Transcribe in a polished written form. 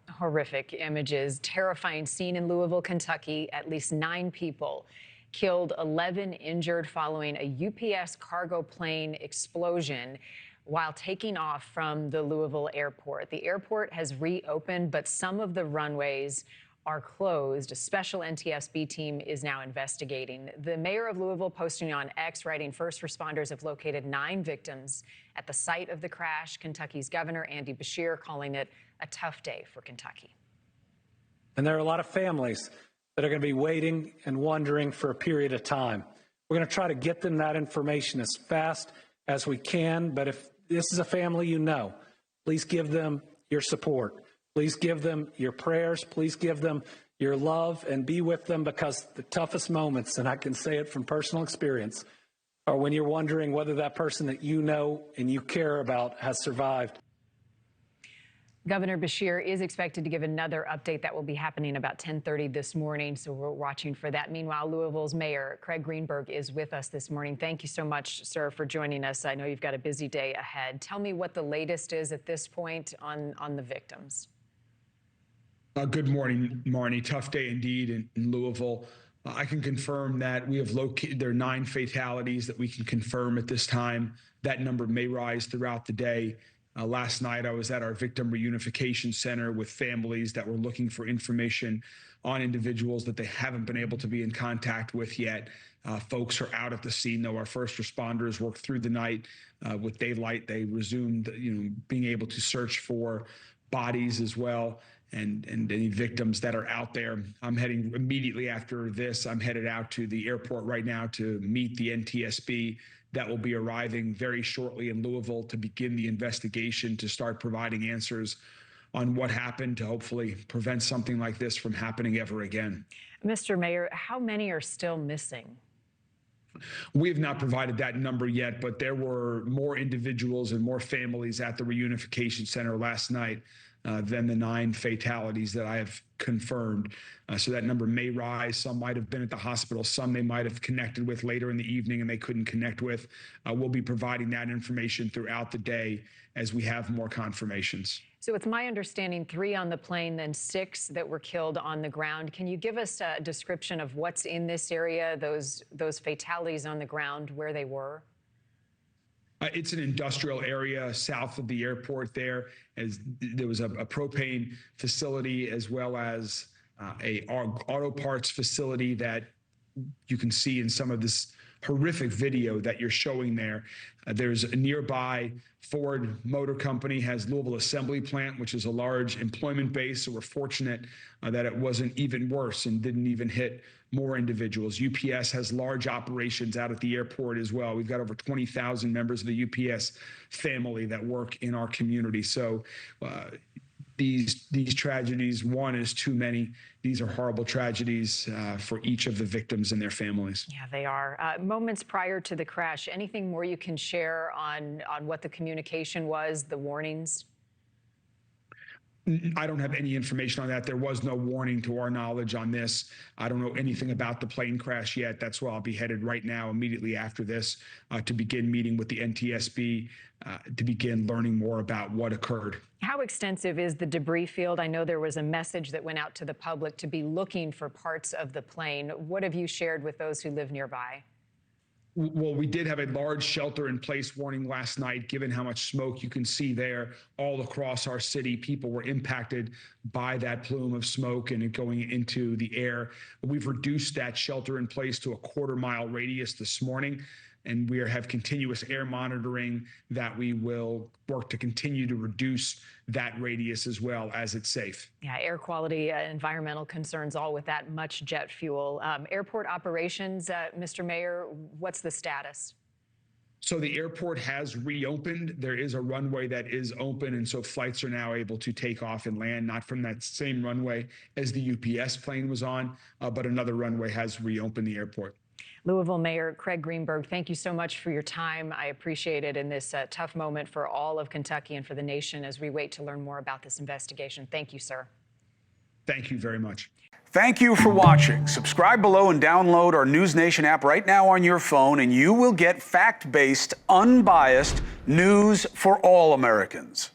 Horrific images, terrifying scene in Louisville, Kentucky. At least 9 people killed, 11 injured following a UPS cargo plane explosion while taking off from the Louisville airport. The airport has reopened, but some of the runways are closed. A special NTSB team is now investigating. The mayor of Louisville posting on X, writing first responders have located 9 victims at the site of the crash. Kentucky's Governor Andy Beshear calling it a tough day for Kentucky. And there are a lot of families that are going to be waiting and wondering for a period of time. We're going to try to get them that information as fast as we can. But if this is a family you know, please give them your support. Please give them your prayers. Please give them your love and be with them, because the toughest moments, and I can say it from personal experience, are when you're wondering whether that person that you know and you care about has survived. Governor Beshear is expected to give another update that will be happening about 10:30 this morning, so we're watching for that. Meanwhile, Louisville's Mayor Craig Greenberg is with us this morning. Thank you so much, sir, for joining us. I know you've got a busy day ahead. Tell me what the latest is at this point on the victims. Good morning, Marni. Tough day indeed in Louisville. I can confirm that we have located, there are 9 fatalities that we can confirm at this time. That number may rise throughout the day. Last night, I was at our Victim Reunification Center with families that were looking for information on individuals that they haven't been able to be in contact with yet. Folks are out at the scene, though. Our first responders worked through the night. With daylight, they resumed, being able to search for bodies as well, and any victims that are out there. I'm heading immediately after this. I'm headed out to the airport right now to meet the NTSB that will be arriving very shortly in Louisville to begin the investigation, to start providing answers on what happened, to hopefully prevent something like this from happening ever again. Mr. Mayor, how many are still missing? We have not provided that number yet, but there were more individuals and more families at the reunification center last night than the 9 fatalities that I have confirmed. So that number may rise. Some might have been at the hospital. Some they might have connected with later in the evening and they couldn't connect with. We'll be providing that information throughout the day as we have more confirmations. So it's my understanding 3 on the plane, then 6 that were killed on the ground. Can you give us a description of what's in this area, those fatalities on the ground, where they were? It's an industrial area south of the airport there. As there was a propane facility as well as a auto parts facility that you can see in some of this horrific video that you're showing there. There's a nearby Ford Motor Company has Louisville Assembly Plant, which is a large employment base. So we're fortunate that it wasn't even worse and didn't even hit more individuals. UPS has large operations out at the airport as well. We've got over 20,000 members of the UPS family that work in our community. So these tragedies, one is too many. These are horrible tragedies for each of the victims and their families. Yeah, they are. Moments prior to the crash, anything more you can share on what the communication was, the warnings? I don't have any information on that. There was no warning to our knowledge on this. I don't know anything about the plane crash yet. That's why I'll be headed right now, immediately after this, to begin meeting with the NTSB, to begin learning more about what occurred. How extensive is the debris field? I know there was a message that went out to the public to be looking for parts of the plane. What have you shared with those who live nearby? Well, we did have a large shelter-in-place warning last night, given how much smoke you can see there all across our city. People were impacted by that plume of smoke and it going into the air. We've reduced that shelter-in-place to a quarter-mile radius this morning, and we have continuous air monitoring that we will work to continue to reduce that radius as well as it's safe. Yeah, air quality, environmental concerns, all with that much jet fuel. Airport operations, Mr. Mayor, what's the status? So the airport has reopened. There is a runway that is open, and so flights are now able to take off and land, not from that same runway as the UPS plane was on, but another runway has reopened the airport. Louisville Mayor Craig Greenberg, thank you so much for your time. I appreciate it in this tough moment for all of Kentucky and for the nation as we wait to learn more about this investigation. Thank you, sir. Thank you very much. Thank you for watching. Subscribe below and download our NewsNation app right now on your phone, and you will get fact-based, unbiased news for all Americans.